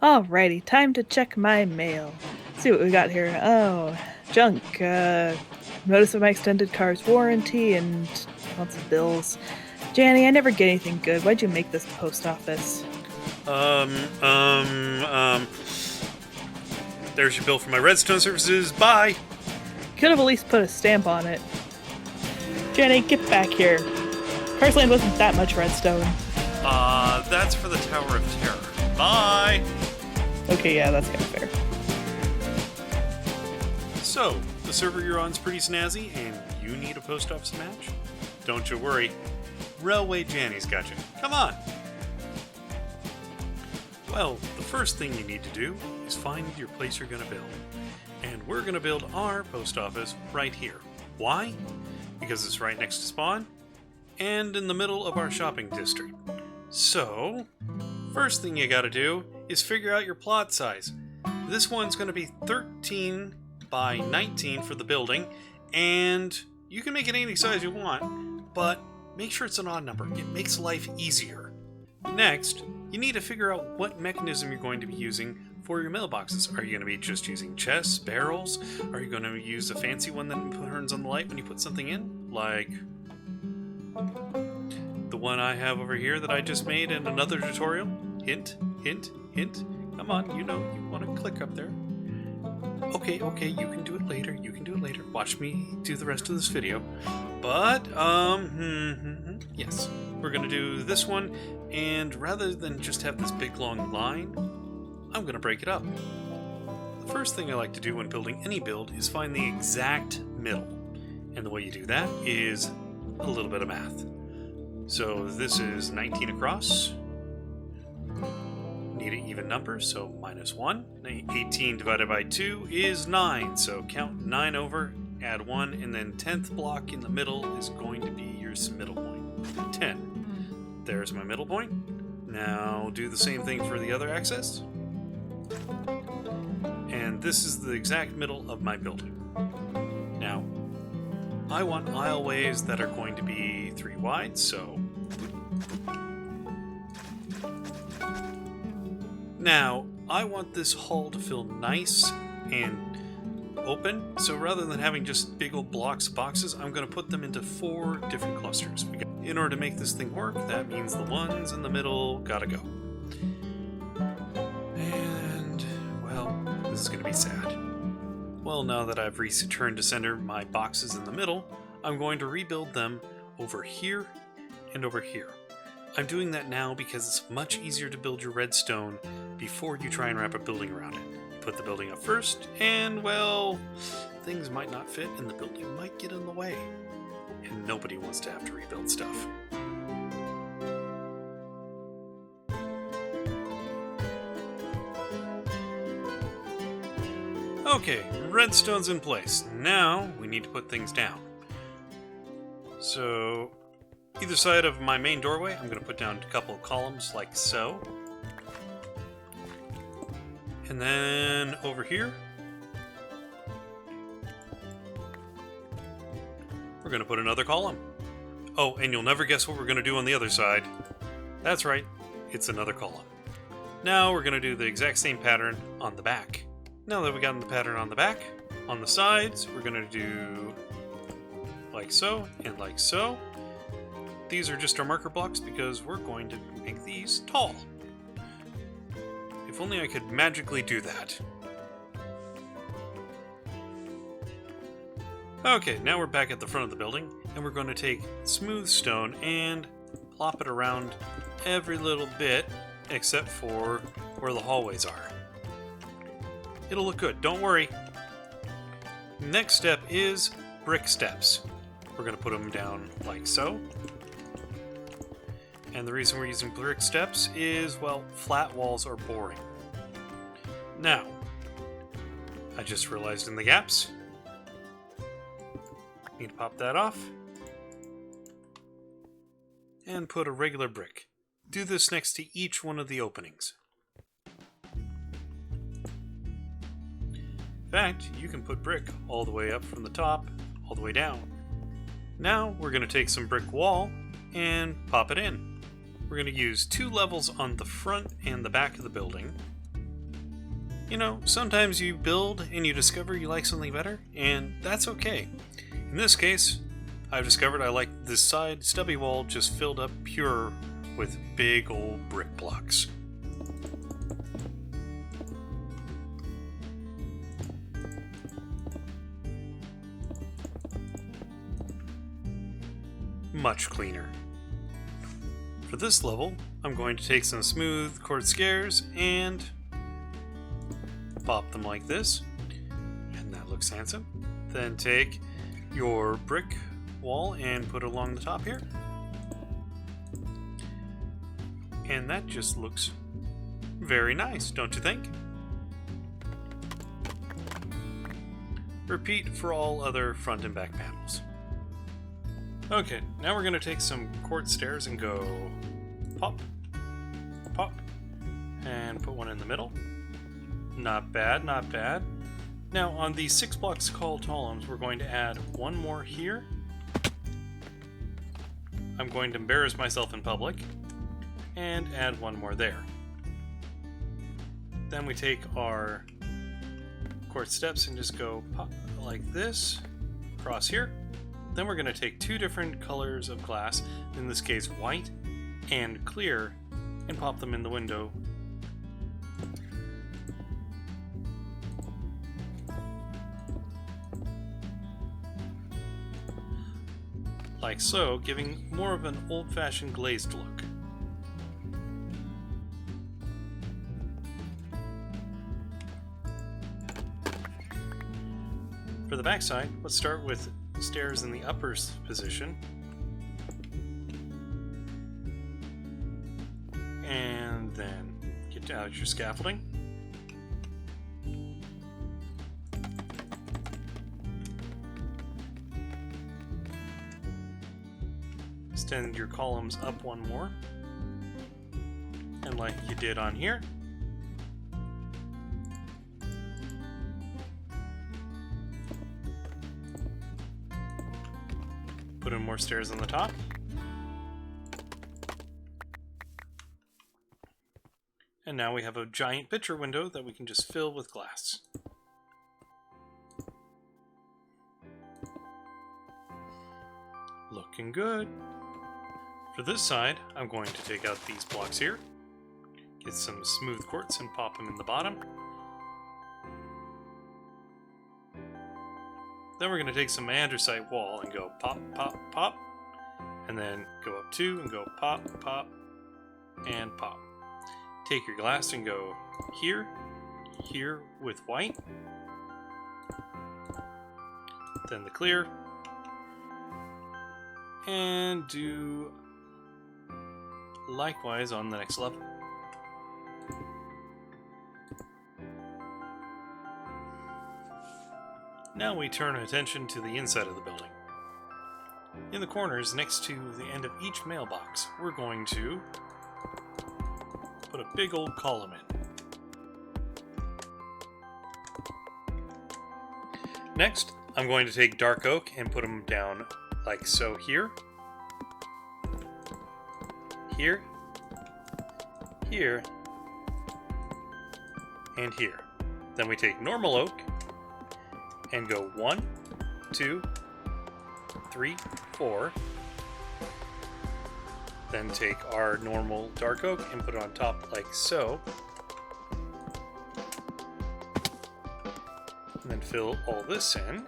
Alrighty, time to check my mail. See what we got here. Oh, junk. Notice of my extended car's warranty and lots of bills. Janny, I never get anything good. Why'd you make this post office? Um, um, um. There's your bill for my redstone services. Bye! Could have at least put a stamp on it. Janny, get back here. Carsland wasn't that much redstone. That's for the Tower of Terror. Bye! Okay, yeah, that's kind of fair. So, the server you're on's pretty snazzy, and you need a post office match? Don't you worry. Railway Janni's got you. Come on! Well, the first thing you need to do is find your place you're going to build. And we're going to build our post office right here. Why? Because it's right next to spawn, and in the middle of our shopping district. So, first thing you gotta do is figure out your plot size. This one's gonna be 13 by 19 for the building, and you can make it any size you want, but make sure it's an odd number. It makes life easier. Next, you need to figure out what mechanism you're going to be using for your mailboxes. Are you going to be just using chests, barrels? Are you going to use a fancy one that turns on the light when you put something in? Like the one I have over here that I just made in another tutorial. Hint, hint, hint. Come on, you know, you want to click up there. Okay, you can do it later. You can do it later. Watch me do the rest of this video. But, yes. We're going to do this one, and rather than just have this big long line, I'm going to break it up. The first thing I like to do when building any build is find the exact middle. And the way you do that is a little bit of math. So this is 19 across. Need an even number, so minus 1. 18 divided by 2 is 9, so count 9 over, add 1, and then 10th block in the middle is going to be your middle point. 10. There's my middle point. Now do the same thing for the other axis. And this is the exact middle of my building. Now, I want aisleways that are going to be 3 wide, so... Now, I want this hall to feel nice and open, so rather than having just big old blocks of boxes, I'm going to put them into 4 different clusters. In order to make this thing work, that means the ones in the middle gotta go. And, well, this is going to be sad. Well, now that I've returned to center my boxes in the middle, I'm going to rebuild them over here and over here. I'm doing that now because it's much easier to build your redstone before you try and wrap a building around it. Put the building up first, and, well, things might not fit and the building might get in the way. And nobody wants to have to rebuild stuff. Okay, redstone's in place. Now we need to put things down. So, either side of my main doorway, I'm going to put down a couple of columns like so. And then over here, we're going to put another column. Oh, and you'll never guess what we're going to do on the other side. That's right, it's another column. Now we're going to do the exact same pattern on the back. Now that we've gotten the pattern on the back, on the sides, we're going to do like so and like so. These are just our marker blocks because we're going to make these tall. If only I could magically do that. Okay, now we're back at the front of the building, and we're going to take smooth stone and plop it around every little bit except for where the hallways are. It'll look good, don't worry. Next step is brick steps. We're going to put them down like so. And the reason we're using brick steps is, well, flat walls are boring. Now, I just realized in the gaps, need to pop that off and put a regular brick. Do this next to each one of the openings. In fact, you can put brick all the way up from the top, all the way down. Now we're going to take some brick wall and pop it in. We're going to use 2 levels on the front and the back of the building. You know, sometimes you build and you discover you like something better, and that's okay. In this case, I've discovered I like this side stubby wall just filled up pure with big old brick blocks. Much cleaner. For this level, I'm going to take some smooth quartz squares and pop them like this, and that looks handsome. Then take your brick wall and put it along the top here, and that just looks very nice, don't you think? Repeat for all other front and back panels. Okay, now we're going to take some quartz stairs and go pop, pop, and put one in the middle. Not bad, not bad. Now on these 6 blocks tall columns, we're going to add one more here. I'm going to embarrass myself in public and add one more there. Then we take our quartz steps and just go pop like this across here. Then we're going to take 2 different colors of glass, in this case white and clear, and pop them in the window. Like so, giving more of an old-fashioned glazed look. For the backside, let's start with stairs in the upper position. And then get out your scaffolding. Extend your columns up one more. And like you did on here. Put in more stairs on the top. And now we have a giant picture window that we can just fill with glass. Looking good. For this side, I'm going to take out these blocks here, get some smooth quartz and pop them in the bottom. Then we're going to take some andesite wall and go pop, pop, pop, and then go up 2 and go pop, pop, and pop. Take your glass and go here, here with white, then the clear, and do likewise on the next level. Now we turn our attention to the inside of the building. In the corners next to the end of each mailbox, we're going to put a big old column in. Next, I'm going to take dark oak and put them down like so here, here, here, and here. Then we take normal oak and go 1, 2, 3, 4. Then take our normal dark oak and put it on top like so. And then fill all this in.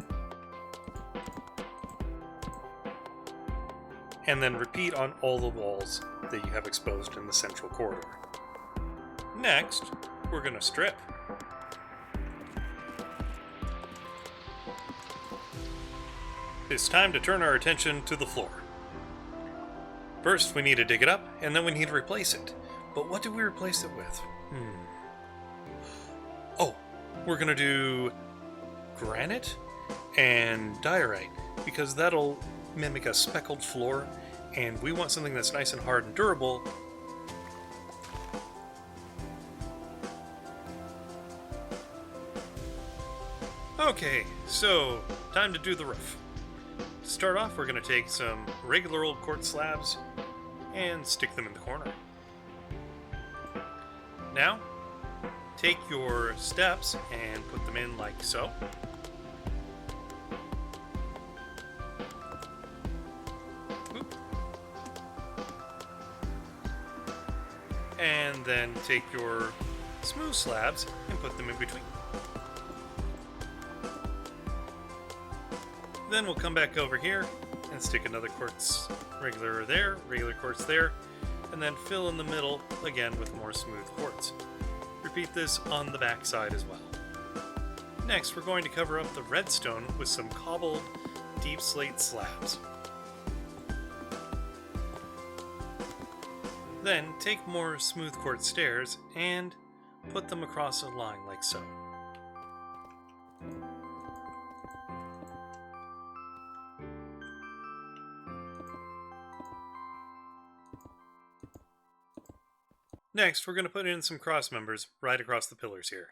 And then repeat on all the walls that you have exposed in the central corridor. Next, we're going to strip. It's time to turn our attention to the floor. First, we need to dig it up, and then we need to replace it. But what do we replace it with? Oh, we're going to do granite and diorite, because that'll mimic a speckled floor, and we want something that's nice and hard and durable. Okay, so time to do the roof. To start off, we're going to take some regular old quartz slabs and stick them in the corner. Now, take your steps and put them in like so. Oop. And then take your smooth slabs and put them in between. Then we'll come back over here and stick another quartz regular there, regular quartz there, and then fill in the middle again with more smooth quartz. Repeat this on the back side as well. Next, we're going to cover up the redstone with some cobbled deep slate slabs. Then take more smooth quartz stairs and put them across a line like so. Next, we're going to put in some cross members right across the pillars here.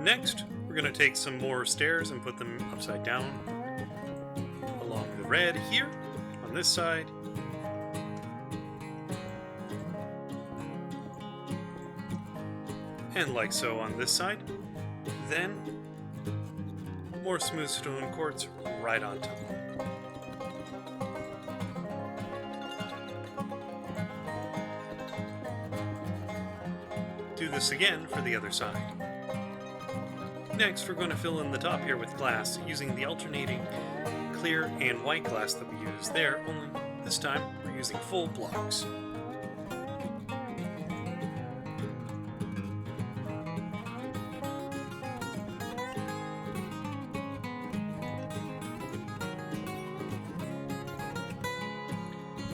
Next, we're going to take some more stairs and put them upside down along the red here on this side. And like so on this side. Then, more smooth stone quartz right on top. Do this again for the other side. Next, we're going to fill in the top here with glass using the alternating clear and white glass that we used there, only this time we're using full blocks.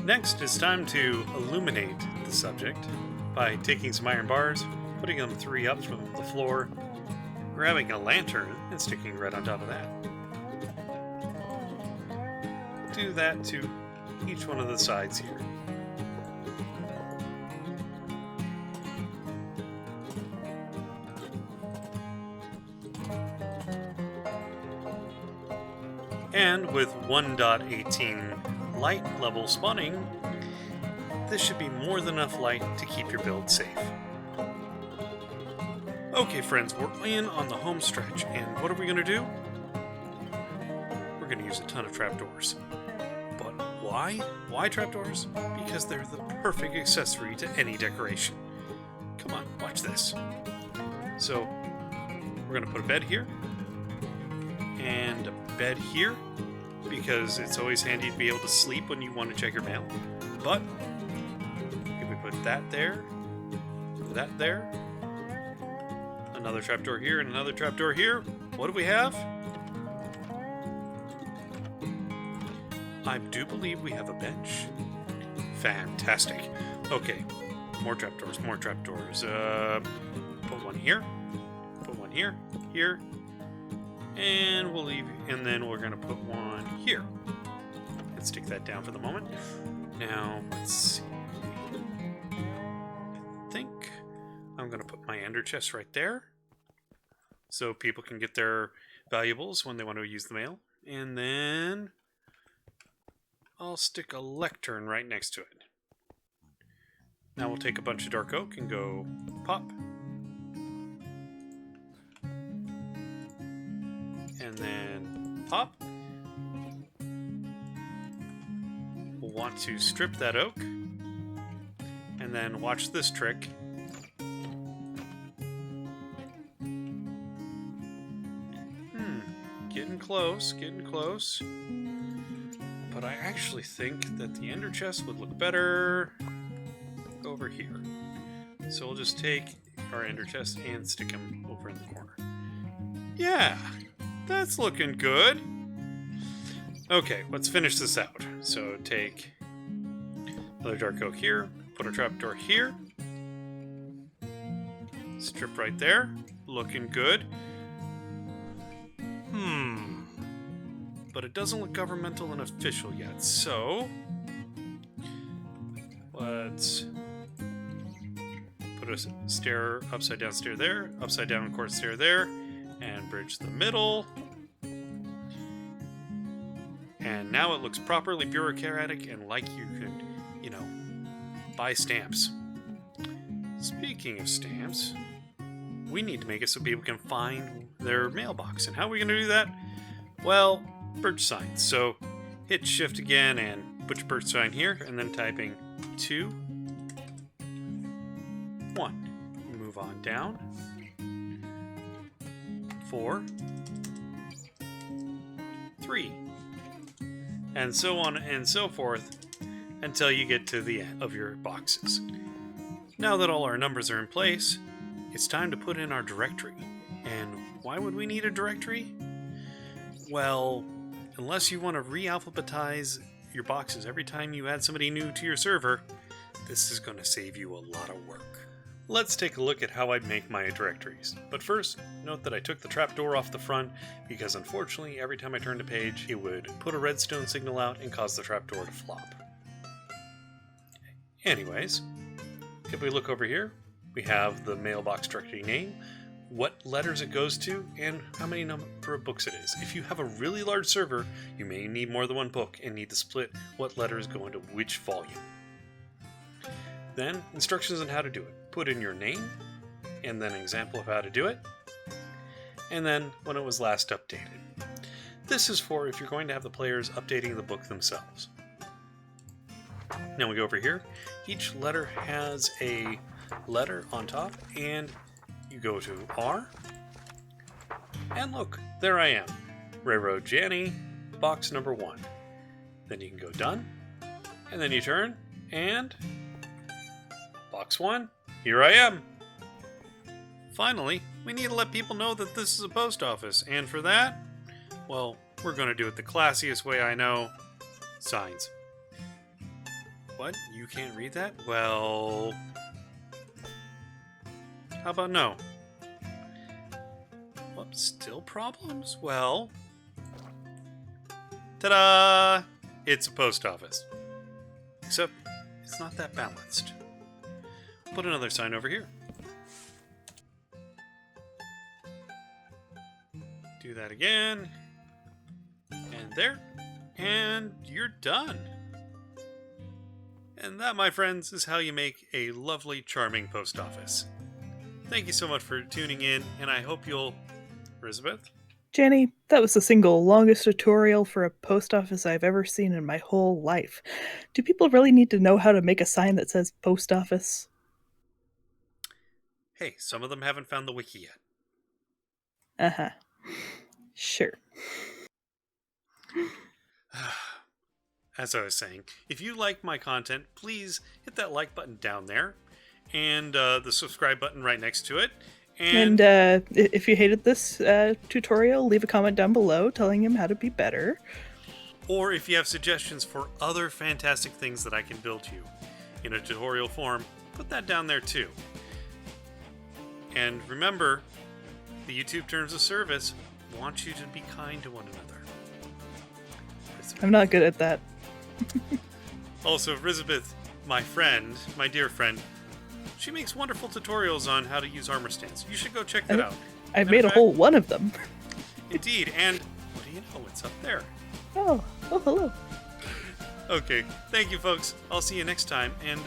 Next, it's time to illuminate the subject by taking some iron bars, putting them 3 up from the floor, grabbing a lantern and sticking right on top of that. Do that to each one of the sides here. And with 1.18 light level spawning, this should be more than enough light to keep your build safe. Okay friends, we're in on the home stretch, and what are we going to do? We're going to use a ton of trapdoors. But why? Why trapdoors? Because they're the perfect accessory to any decoration. Come on, watch this. So, we're going to put a bed here, and a bed here, because it's always handy to be able to sleep when you want to check your mail. But if we put that there, another trapdoor here, and another trapdoor here, what do we have? I do believe we have a bench. Fantastic. Okay, more trapdoors, more trapdoors. Put one here, here, and we'll leave, and then we're gonna put one here. Let's stick that down for the moment. Now, let's see. I think I'm gonna put my ender chest right there, so people can get their valuables when they want to use the mail. And then I'll stick a lectern right next to it. Now we'll take a bunch of dark oak and go pop. And then pop. We'll want to strip that oak. And then watch this trick. Getting close. But I actually think that the ender chest would look better over here. So we'll just take our ender chest and stick him over in the corner. Yeah, that's looking good. Okay, let's finish this out. So take another dark oak here, put a trapdoor here, strip right there, looking good. But it doesn't look governmental and official yet, so let's put a stair, upside down stair there, upside down quartz stair there, and bridge the middle. And now it looks properly bureaucratic and like you could, buy stamps. speaking of stamps, we need to make it so people can find their mailbox. And how are we going to do that? Well, birch signs. So hit shift again and put your birch sign here, and then typing 2, 1. Move on down. 4, 3. And so on and so forth until you get to the end of your boxes. Now that all our numbers are in place, it's time to put in our directory. And why would we need a directory? Well, unless you want to re-alphabetize your boxes every time you add somebody new to your server, this is going to save you a lot of work. Let's take a look at how I'd make my directories. But first, note that I took the trapdoor off the front because unfortunately every time I turned a page, it would put a redstone signal out and cause the trapdoor to flop. Anyways, if we look over here, we have the mailbox directory name, what letters it goes to, and how many number of books it is. If you have a really large server, you may need more than one book and need to split what letters go into which volume. Then, instructions on how to do it. Put in your name, and then an example of how to do it, and then when it was last updated. This is for if you're going to have the players updating the book themselves. Now we go over here. Each letter has a letter on top, and you go to R, and look, there I am. Railroad Janni, box number 1. Then you can go done, and then you turn, and box 1, here I am. Finally, we need to let people know that this is a post office, and for that, well, we're going to do it the classiest way I know. Signs. What? You can't read that? Well, how about no? Whoops, still problems? Well, ta-da! It's a post office. Except, it's not that balanced. Put another sign over here. Do that again. And there. And you're done. And that, my friends, is how you make a lovely, charming post office. Thank you so much for tuning in, and I hope you'll... Elizabeth? Janni, that was the single longest tutorial for a post office I've ever seen in my whole life. Do people really need to know how to make a sign that says post office? Hey, some of them haven't found the wiki yet. Uh-huh. Sure. As I was saying, if you like my content, please hit that like button down there and the subscribe button right next to it. And if you hated this tutorial, leave a comment down below telling him how to be better. Or if you have suggestions for other fantastic things that I can build you in a tutorial form, put that down there too. And remember, the YouTube Terms of Service wants you to be kind to one another. I'm not good at that. Also, Elizabeth, my friend, my dear friend, she makes wonderful tutorials on how to use armor stands. You should go check that out. I've made a whole one of them. Indeed, and what do you know? It's up there. Oh, hello. Okay, thank you, folks. I'll see you next time, and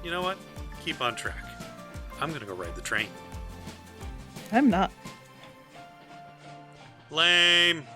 you know what? Keep on track. I'm gonna go ride the train. I'm not. Lame.